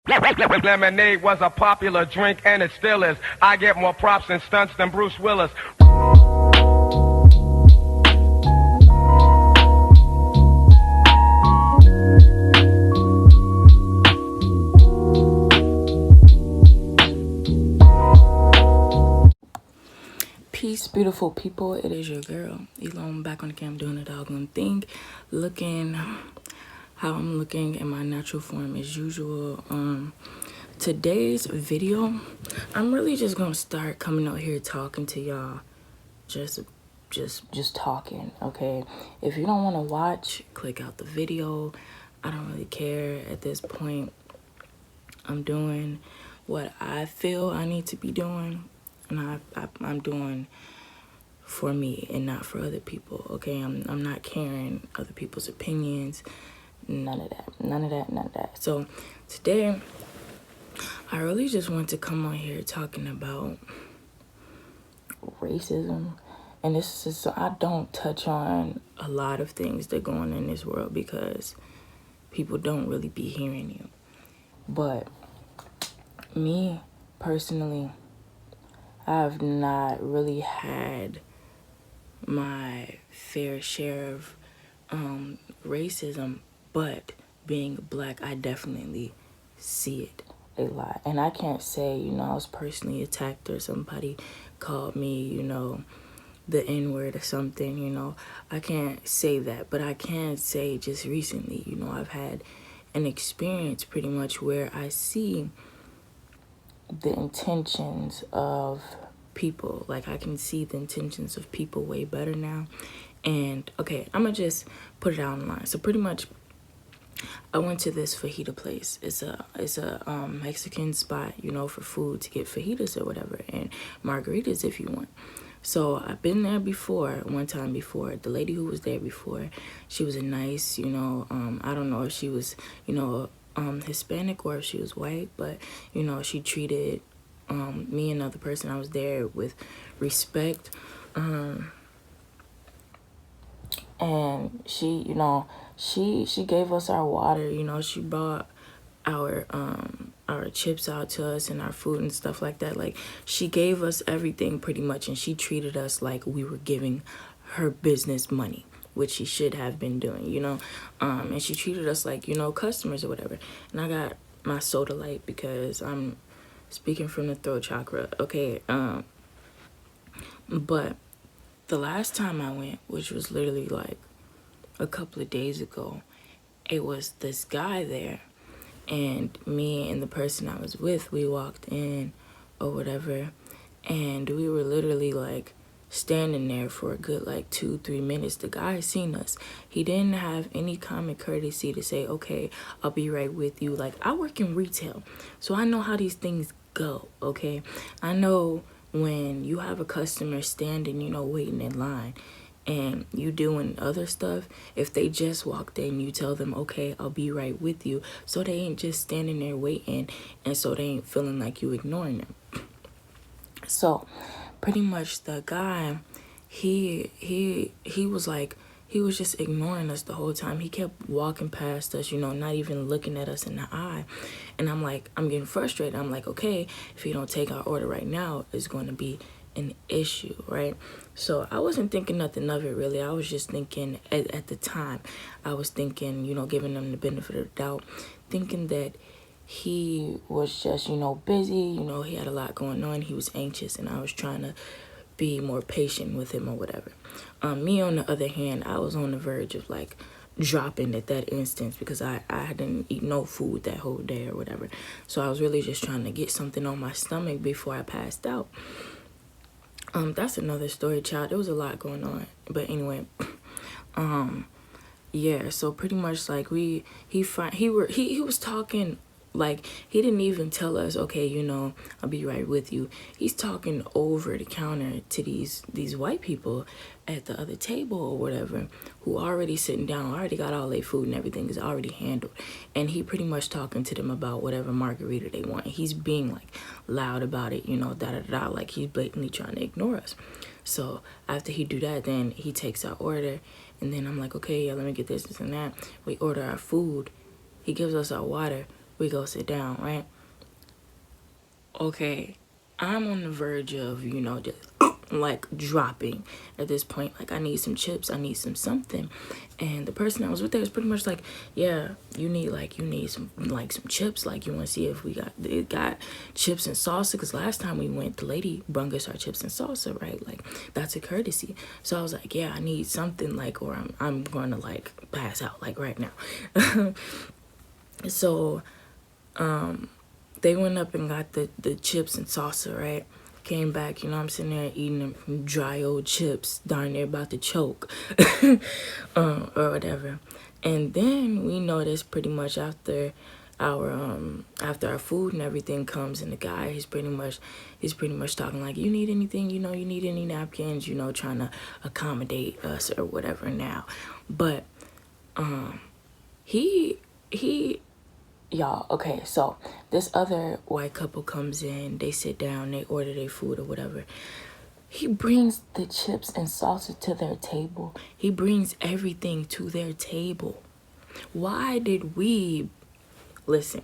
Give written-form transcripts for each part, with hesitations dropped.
Lemonade was a popular drink and it still is. I get more props and stunts than Bruce Willis. Peace, beautiful people. It is your girl, Elon, back on the cam doing the doggone thing. Looking how I'm looking in my natural form as usual. Today's video, I'm really just gonna start coming out here talking to y'all. Just talking, okay? If you don't want to watch, click out the video. I don't really care at this point. I'm doing what I feel I need to be doing, and I'm doing for me and not for other people, okay? I'm not caring other people's opinions, none of that. So today, I really just want to come on here talking about racism. And this is so I don't touch on a lot of things that go on in this world because people don't really be hearing you. But me personally, I've not really had my fair share of racism, but being black, I definitely see it a lot. And I can't say, I was personally attacked or somebody called me, the N-word or something, I can't say that, but I can say just recently, I've had an experience pretty much where I see the intentions of people. Like, I can see the intentions of people way better now. And okay, I'm gonna just put it out online. So pretty much I went to this fajita place. It's a Mexican spot, for food, to get fajitas or whatever, and margaritas if you want. So I've been there before, one time before. The lady who was there before, she was a nice, I don't know if she was, Hispanic or if she was white, but, she treated me and another person I was there with respect. And she, she gave us our water, she brought our chips out to us and our food and stuff like that. Like, she gave us everything pretty much, and she treated us like we were giving her business money, which she should have been doing, and she treated us like, customers or whatever. And I got my soda light because I'm speaking from the throat chakra, okay? But the last time I went, which was literally like a couple of days ago, it was this guy there, and me and the person I was with, we walked in or whatever, and we were literally like standing there for a good like 2-3 minutes. The guy seen us. He didn't have any common courtesy to say, okay, I'll be right with you. Like, I work in retail, so I know how these things go, okay? I know when you have a customer standing, waiting in line, and you doing other stuff, if they just walked in, you tell them, okay, I'll be right with you, so they ain't just standing there waiting, and so they ain't feeling like you ignoring them. So pretty much the guy, he was like, he was just ignoring us the whole time. He kept walking past us, not even looking at us in the eye. And I'm like, I'm getting frustrated. I'm like, okay, if you don't take our order right now, it's going to be an issue, right? So I wasn't thinking nothing of it, really. I was just thinking, at the time, I was thinking, giving them the benefit of the doubt, thinking that he was just, busy, he had a lot going on. He was anxious, and I was trying to be more patient with him or whatever. Me, on the other hand, I was on the verge of like dropping at that instance because I didn't eat no food that whole day or whatever. So I was really just trying to get something on my stomach before I passed out. That's another story, child. There was a lot going on, but anyway, yeah. So pretty much like he was talking. Like, he didn't even tell us, okay, I'll be right with you. He's talking over the counter to these white people at the other table or whatever, who already sitting down, already got all their food and everything is already handled. And he pretty much talking to them about whatever margarita they want. He's being like loud about it, da-da-da, like he's blatantly trying to ignore us. So after he do that, then he takes our order. And then I'm like, okay, yeah, let me get this and that. We order our food. He gives us our water. We go sit down, right? Okay, I'm on the verge of, just like dropping at this point. Like, I need some chips, I need some something. And the person I was with there was pretty much like, yeah, you need some chips. Like, you want to see if it got chips and salsa, because last time we went, the lady brung us our chips and salsa, right? Like, that's a courtesy. So I was like, yeah, I need something, like, or I'm going to like pass out like right now. So they went up and got the chips and salsa, right? Came back, I'm sitting there eating them dry old chips, darn near about to choke, or whatever. And then we noticed pretty much after our food and everything comes, and the guy, he's pretty much talking like, you need anything, you need any napkins, trying to accommodate us or whatever now. But he y'all, okay, so this other white couple comes in, they sit down, they order their food or whatever. He brings the chips and salsa to their table. He brings everything to their table. Why did we, because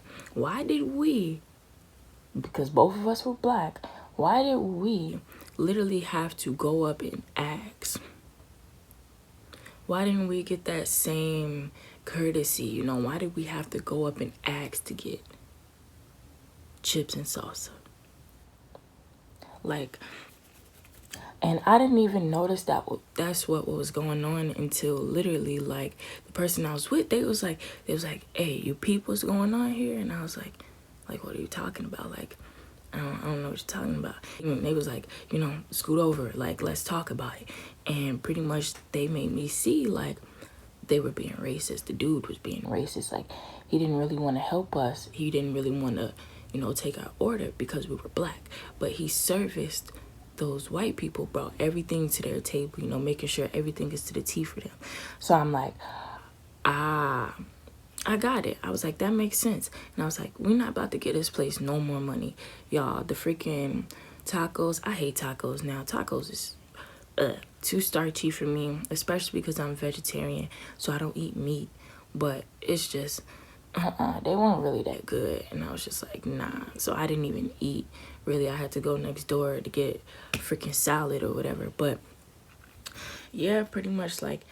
both of us were black, why did we literally have to go up and ask? Why didn't we get that same courtesy? Why did we have to go up and ask to get chips and salsa? Like, and I didn't even notice that's what was going on until literally, like, the person I was with, they was like, hey, you peep what's going on here? And I was like, what are you talking about? Like, I don't know what you're talking about. And they was like, scoot over, like, let's talk about it. And pretty much they made me see, like, they were being racist. The dude was being racist. Like, he didn't really want to help us. He didn't really want to, take our order because we were black. But he serviced those white people, brought everything to their table, making sure everything is to the T for them. So I'm like, I got it. I was like, that makes sense. And I was like, we're not about to get this place no more money. Y'all, the freaking tacos, I hate tacos now. Tacos is too starchy for me, especially because I'm vegetarian, so I don't eat meat. But it's just, they weren't really that good. And I was just like, nah. So I didn't even eat. Really, I had to go next door to get freaking salad or whatever. But yeah, pretty much like,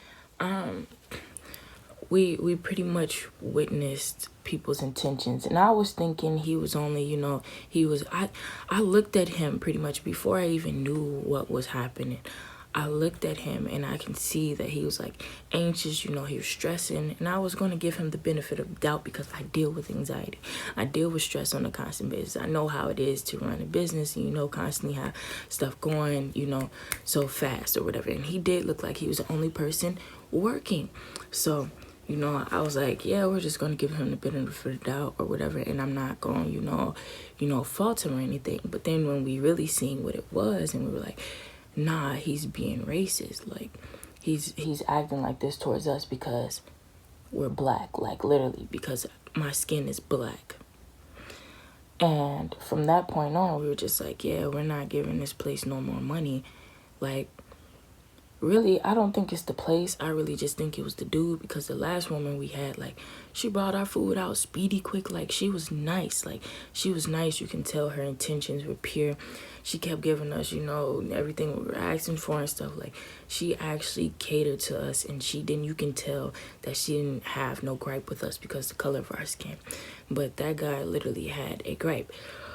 we pretty much witnessed people's intentions. And I was thinking he was only, I looked at him pretty much before I even knew what was happening. I looked at him and I can see that he was like anxious, he was stressing, and I was going to give him the benefit of doubt because I deal with anxiety. I deal with stress on a constant basis. I know how it is to run a business and, constantly have stuff going, so fast or whatever. And he did look like he was the only person working. So, I was like, yeah, we're just going to give him the benefit of the doubt or whatever. And I'm not going, fault him or anything. But then when we really seen what it was and we were like, nah, he's being racist. Like, he's acting like this towards us because we're black. Like, literally, because my skin is black. And from that point on, we were just like, yeah, we're not giving this place no more money. Like, really, I don't think it's the place. I really just think it was the dude, because the last woman we had, like, she brought our food out speedy quick. Like, she was nice. Like, she was nice. You can tell her intentions were pure. She kept giving us, everything we were asking for and stuff. Like, she actually catered to us, and you can tell that she didn't have no gripe with us because of the color of our skin. But that guy literally had a gripe.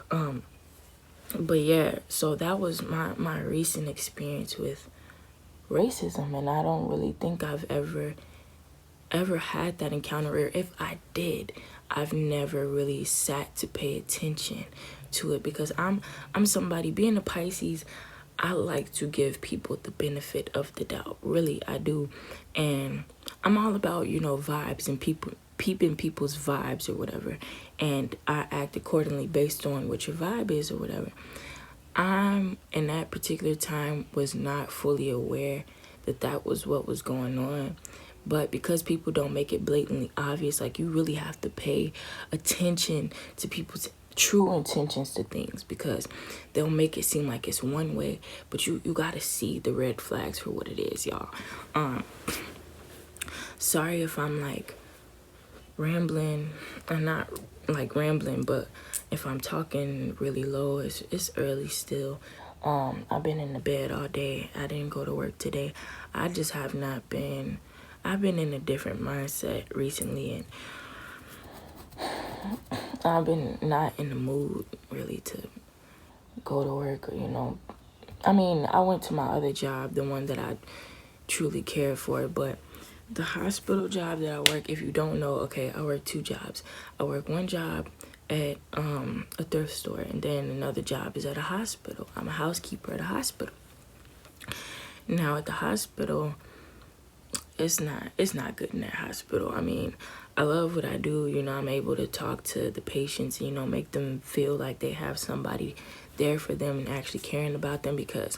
But yeah, so that was my recent experience with racism, and I don't really think I've ever had that encounter, or if I did, I've never really sat to pay attention to it, because I'm somebody, being a Pisces, I like to give people the benefit of the doubt. Really, I do. And I'm all about, vibes and peeping people's vibes or whatever, and I act accordingly based on what your vibe is or whatever. I'm, in that particular time, was not fully aware that was what was going on. But because people don't make it blatantly obvious, like, you really have to pay attention to people's true intentions to things, because they'll make it seem like it's one way, but you gotta see the red flags for what it is, y'all. Sorry if I'm like rambling. I'm not like rambling, but if I'm talking really low, it's early still. I've been in the bed all day. I didn't go to work today. I just have not been. I've been in a different mindset recently, and I've been not in the mood really to go to work, or I mean, I went to my other job, the one that I truly care for, but the hospital job that I work, if you don't know, okay, I work 2 jobs. I work one job at a thrift store, and then another job is at a hospital. I'm a housekeeper at a hospital. Now at the hospital, it's not good in that hospital. I mean, I love what I do. I'm able to talk to the patients, make them feel like they have somebody there for them and actually caring about them, because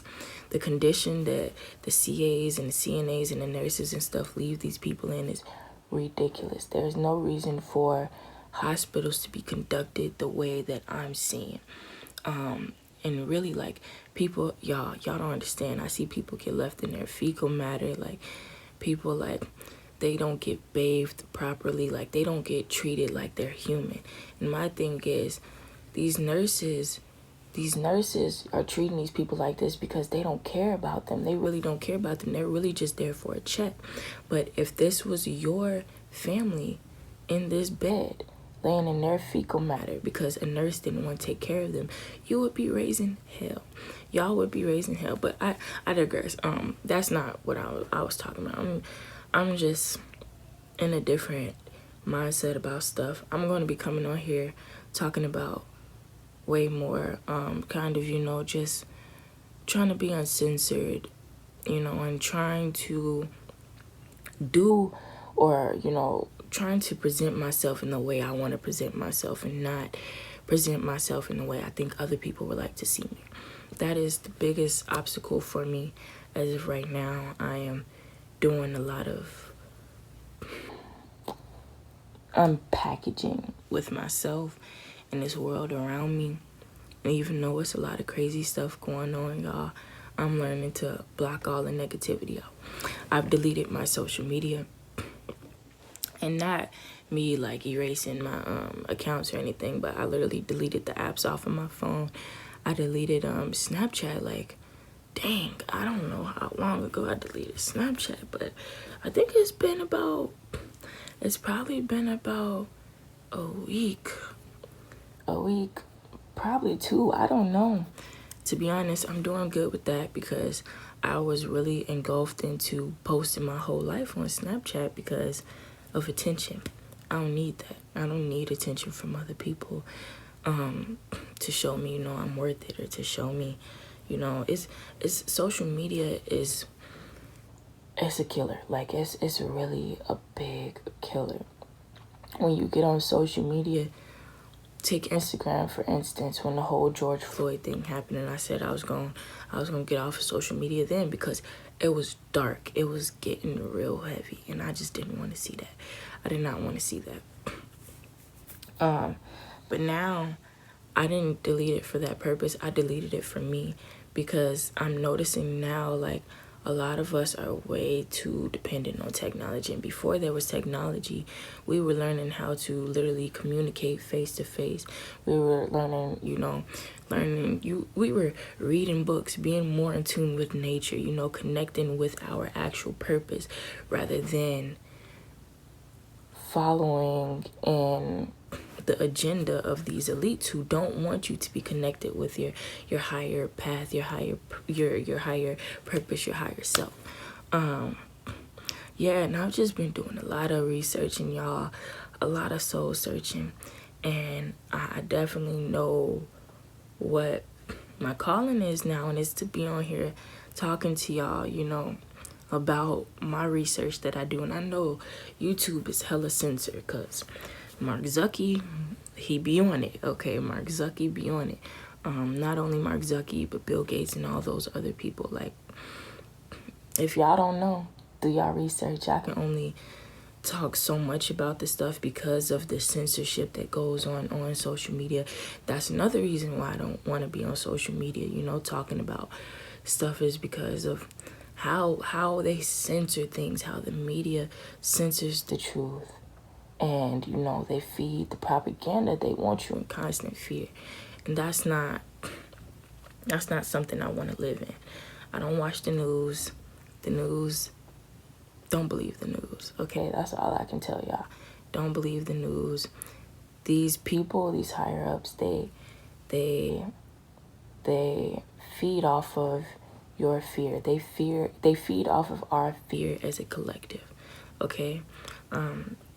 the condition that the CAs and the CNAs and the nurses and stuff leave these people in is ridiculous. There's no reason for hospitals to be conducted the way that I'm seeing. And really, like, people, y'all don't understand. I see people get left in their fecal matter, like people, like, they don't get bathed properly, like they don't get treated like they're human. And my thing is, these nurses are treating these people like this because they don't care about them. They really don't care about them. They're really just there for a check. But if this was your family in this bed, laying in their fecal matter because a nurse didn't want to take care of them, you would be raising hell. Y'all would be raising hell. But I digress. That's not what I was talking about. I'm just in a different mindset about stuff. I'm going to be coming on here talking about way more, kind of, just trying to be uncensored, and trying to do, or, trying to present myself in the way I want to present myself, and not present myself in the way I think other people would like to see me. That is the biggest obstacle for me as of right now. I am doing a lot of unpackaging with myself and this world around me. And even though it's a lot of crazy stuff going on, y'all, I'm learning to block all the negativity out. I've deleted my social media, and not me like erasing my accounts or anything, but I literally deleted the apps off of my phone. I deleted Snapchat, like, dang, I don't know how long ago I deleted Snapchat, but I think it's probably been about a week, probably 2, I don't know. To be honest, I'm doing good with that because I was really engulfed into posting my whole life on Snapchat because of attention. I don't need that. I don't need attention from other people to show me, I'm worth it, or to show me, it's social media it's a killer. Like, it's really a big killer. When you get on social media, take Instagram for instance, when the whole George Floyd thing happened, and I said I was gonna get off of social media then because it was dark. It was getting real heavy, and I just didn't want to see that. I did not want to see that. But now I didn't delete it for that purpose. I deleted it for me because I'm noticing now, like, a lot of us are way too dependent on technology. And before there was technology, we were learning how to literally communicate face to face. We were learning, we were reading books, being more in tune with nature, connecting with our actual purpose rather than following in the agenda of these elites who don't want you to be connected with your higher path, your higher purpose, your higher self. And I've just been doing a lot of researching, y'all, a lot of soul searching, and I definitely know what my calling is now, and it's to be on here talking to y'all, about my research that I do. And I know YouTube is hella censored because Mark Zuckerberg, he be on it, okay? Mark Zuckerberg be on it. Not only Mark Zuckerberg, but Bill Gates and all those other people. Like, if y'all don't know, do y'all research. I can only talk so much about this stuff because of the censorship that goes on social media. That's another reason why I don't want to be on social media, talking about stuff, is because of how they censor things, how the media censors the truth. And, you know, they feed the propaganda. They want you in constant fear. And that's not something I want to live in. I don't watch the news. The news, don't believe the news. Okay, that's all I can tell y'all. Don't believe the news. These people, these higher ups, they feed off of your fear. They feed off of our fear as a collective. Okay?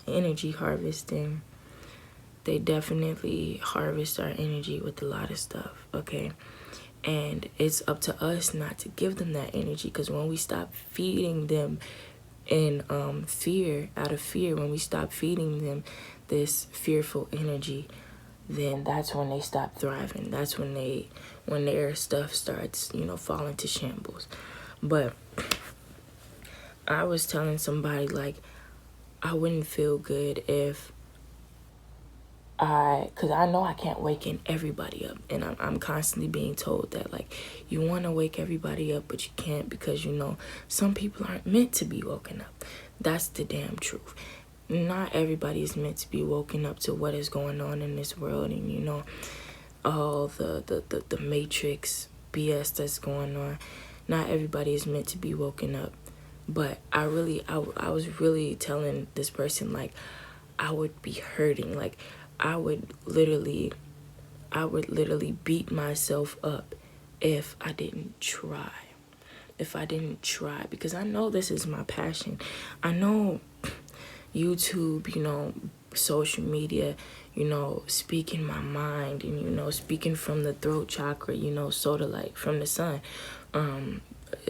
Energy harvesting. They definitely harvest our energy with a lot of stuff. Okay? And it's up to us not to give them that energy, because when we stop feeding them in fear, out of fear, when we stop feeding them this fearful energy, then that's when they stop thriving. That's when their stuff starts, you know, falling to shambles. But I was telling somebody, like, I wouldn't feel good if because I know I can't waken everybody up, and I'm constantly being told that, like, you want to wake everybody up, but you can't, because, you know, some people aren't meant to be woken up. That's the damn truth. Not everybody is meant to be woken up to what is going on in this world, and, you know, all the matrix BS that's going on. Not everybody is meant to be woken up. But I was really telling this person, like, I would be hurting. Like, I would literally beat myself up if I didn't try. Because I know this is my passion. I know YouTube, you know, social media, you know, speaking my mind, and, you know, speaking from the throat chakra, you know, sort of like from the sun.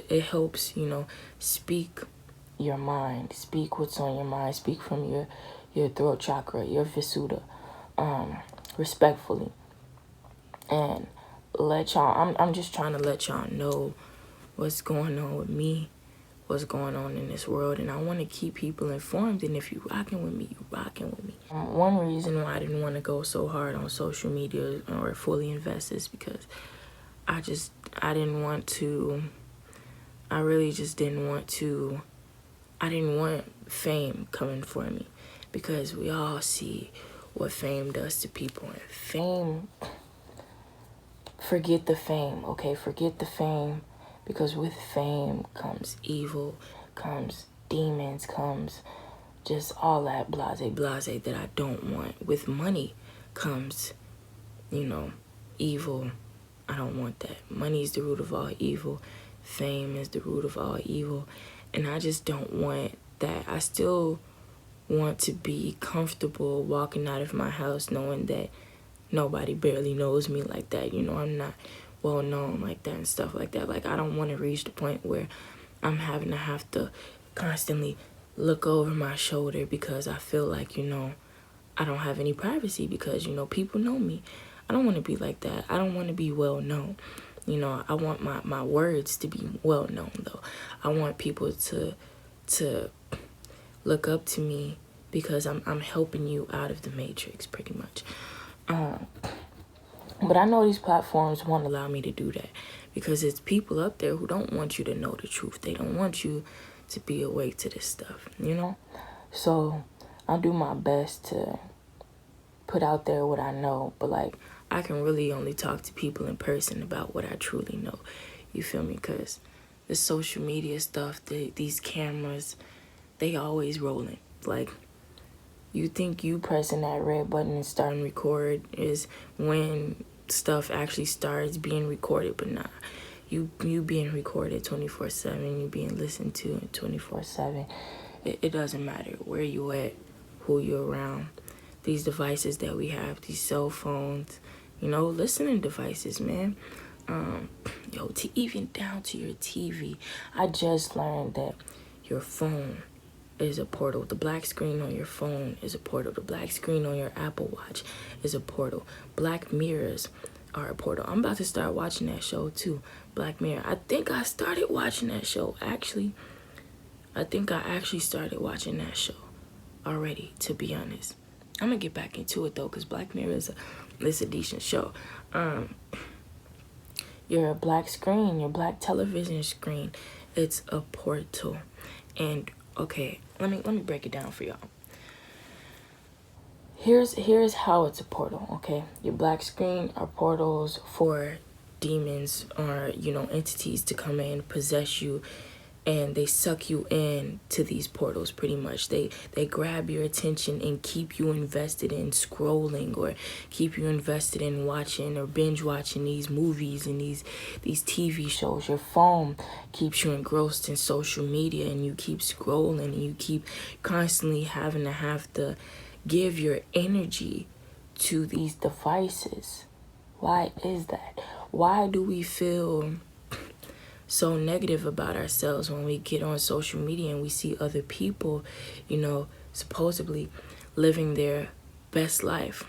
It helps, you know, speak your mind, speak what's on your mind, speak from your throat chakra, your Visuddha, respectfully. And let y'all, I'm just trying to let y'all know what's going on with me, what's going on in this world, and I want to keep people informed. And if you rocking with me, you rocking with me. One reason why I didn't want to go so hard on social media or fully invest is because I didn't want to. I really just didn't want to. I didn't want fame coming for me, because we all see what fame does to people. And fame, forget the fame, okay? Forget the fame, because with fame comes evil, comes demons, comes just all that blase that I don't want. With money comes, you know, evil. I don't want that. Money is the root of all evil. Fame is the root of all evil. And I just don't want that. I still want to be comfortable walking out of my house knowing that nobody barely knows me like that. You know, I'm not well known like that and stuff like that. Like, I don't want to reach the point where I'm having to constantly look over my shoulder because I feel like, you know, I don't have any privacy because, you know, people know me. I don't want to be like that. I don't want to be well known. You know, I want my words to be well known, though. I want people to look up to me because I'm helping you out of the matrix, pretty much. But I know these platforms won't allow me to do that, because it's people up there who don't want you to know the truth. They don't want you to be awake to this stuff, you know? So I'll do my best to put out there what I know, but, like, I can really only talk to people in person about what I truly know. You feel me? Because the social media stuff, these cameras, they always rolling. Like, you think you pressing that red button and starting record is when stuff actually starts being recorded, but nah. You being recorded 24/7, you being listened to 24/7. It doesn't matter where you at, who you're around. These devices that we have, these cell phones, you know, listening devices, man. Even down to your TV. I just learned that your phone is a portal. The black screen on your phone is a portal. The black screen on your Apple Watch is a portal. Black mirrors are a portal. I'm about to start watching that show too, Black Mirror. I think I started watching that show, actually. I think I actually started watching that show already, to be honest. I'm gonna get back into it though, because Black Mirror is a decent show. Your black screen, your black television screen, it's a portal. And okay, let me break it down for y'all. Here's how it's a portal, okay? Your black screen are portals for demons or, entities to come in, possess you, and they suck you in to these portals pretty much. They grab your attention and keep you invested in scrolling, or keep you invested in watching or binge watching these movies and these TV shows. Your phone keeps you engrossed in social media, and you keep scrolling, and you keep constantly having to give your energy to these devices. Why is that? Why do we feel so negative about ourselves when we get on social media and we see other people, supposedly living their best life?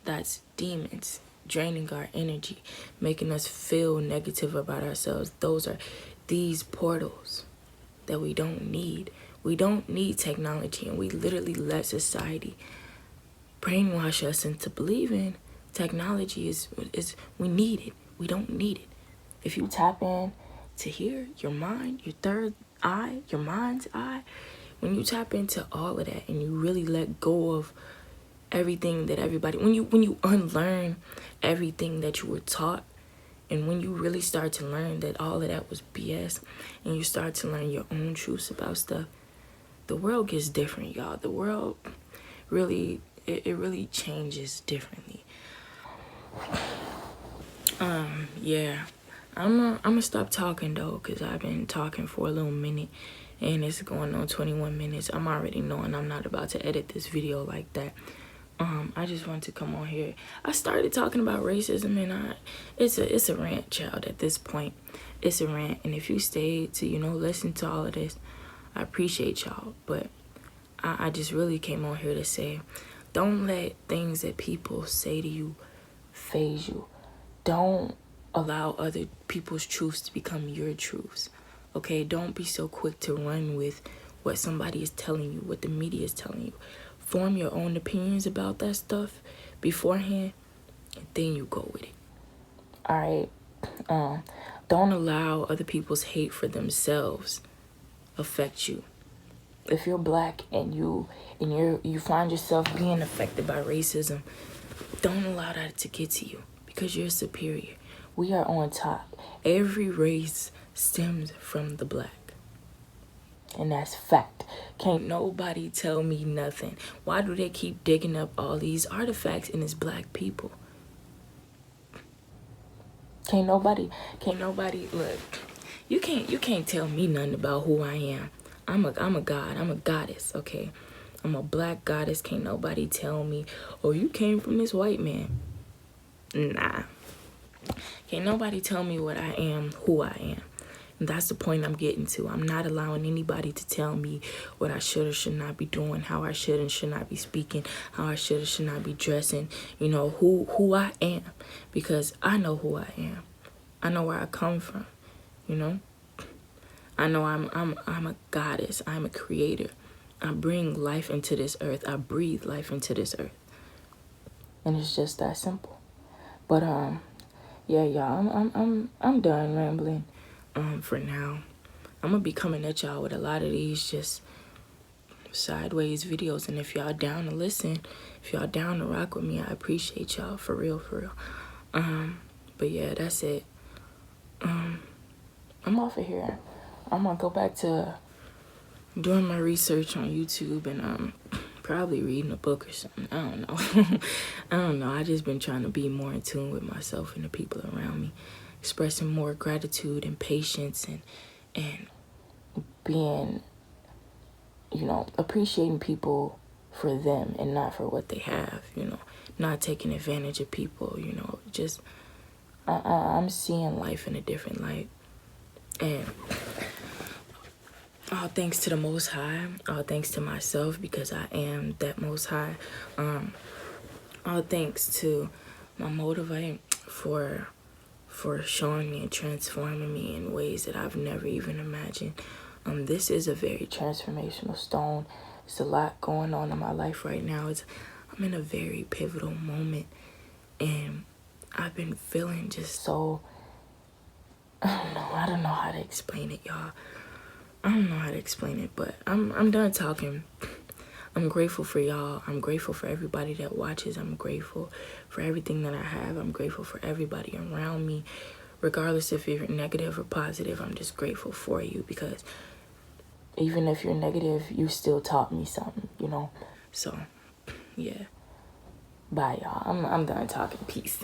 That's demons draining our energy, making us feel negative about ourselves. Those are these portals that we don't need. We don't need technology, and we literally let society brainwash us into believing technology is we need it. We don't need it. If you tap in to hear your mind, your third eye, your mind's eye, when you tap into all of that and you really let go of everything that when you unlearn everything that you were taught, and when you really start to learn that all of that was BS, and you start to learn your own truths about stuff, the world gets different, y'all. The world really, it really changes differently. Yeah. I'm gonna stop talking though, because I've been talking for a little minute and it's going on 21 minutes. I'm already knowing I'm not about to edit this video like that. I just wanted to come on here. I started talking about racism, and it's a rant, child. At this point, it's a rant. And if you stayed to listen to all of this, I appreciate y'all. But I just really came on here to say, don't let things that people say to you phase you. Don't allow other people's truths to become your truths. Okay, don't be so quick to run with what somebody is telling you, what the media is telling you. Form your own opinions about that stuff beforehand, and then you go with it. All right. Don't allow other people's hate for themselves affect you. If you're black and you find yourself being affected by racism, don't allow that to get to you, because you're superior. We are on top. Every race stems from the black. And that's fact. Can't nobody tell me nothing. Why do they keep digging up all these artifacts in this black people? Can't nobody look. You can't tell me nothing about who I am. I'm a god. I'm a goddess, okay? I'm a black goddess. Can't nobody tell me, oh, you came from this white man. Nah. Can't nobody tell me what I am, who I am. And that's the point I'm getting to. I'm not allowing anybody to tell me what I should or should not be doing, how I should and should not be speaking, how I should or should not be dressing, who I am. Because I know who I am. I know where I come from, I know I'm a goddess. I'm a creator. I bring life into this earth. I breathe life into this earth. And it's just that simple. But yeah, y'all, I'm done rambling. For now, I'm gonna be coming at y'all with a lot of these just sideways videos, and if y'all down to listen, if y'all down to rock with me, I appreciate y'all, for real. But yeah, that's it. I'm off of here. I'm gonna go back to doing my research on YouTube and probably reading a book or something. I don't know. I don't know. I just been trying to be more in tune with myself and the people around me, expressing more gratitude and patience, and being, appreciating people for them and not for what they have, not taking advantage of people, just I'm seeing life in a different light. And all thanks to the Most High, all thanks to myself, because I am that Most High. All thanks to my motivate for showing me and transforming me in ways that I've never even imagined. This is a very transformational stone. There's a lot going on in my life right now. I'm in a very pivotal moment, and I've been feeling just so, I don't know how to explain it, y'all. I don't know how to explain it, but I'm done talking. I'm grateful for y'all. I'm grateful for everybody that watches. I'm grateful for everything that I have. I'm grateful for everybody around me. Regardless if you're negative or positive, I'm just grateful for you, because even if you're negative, you still taught me something, you know? So, yeah. Bye, y'all. I'm done talking. Peace.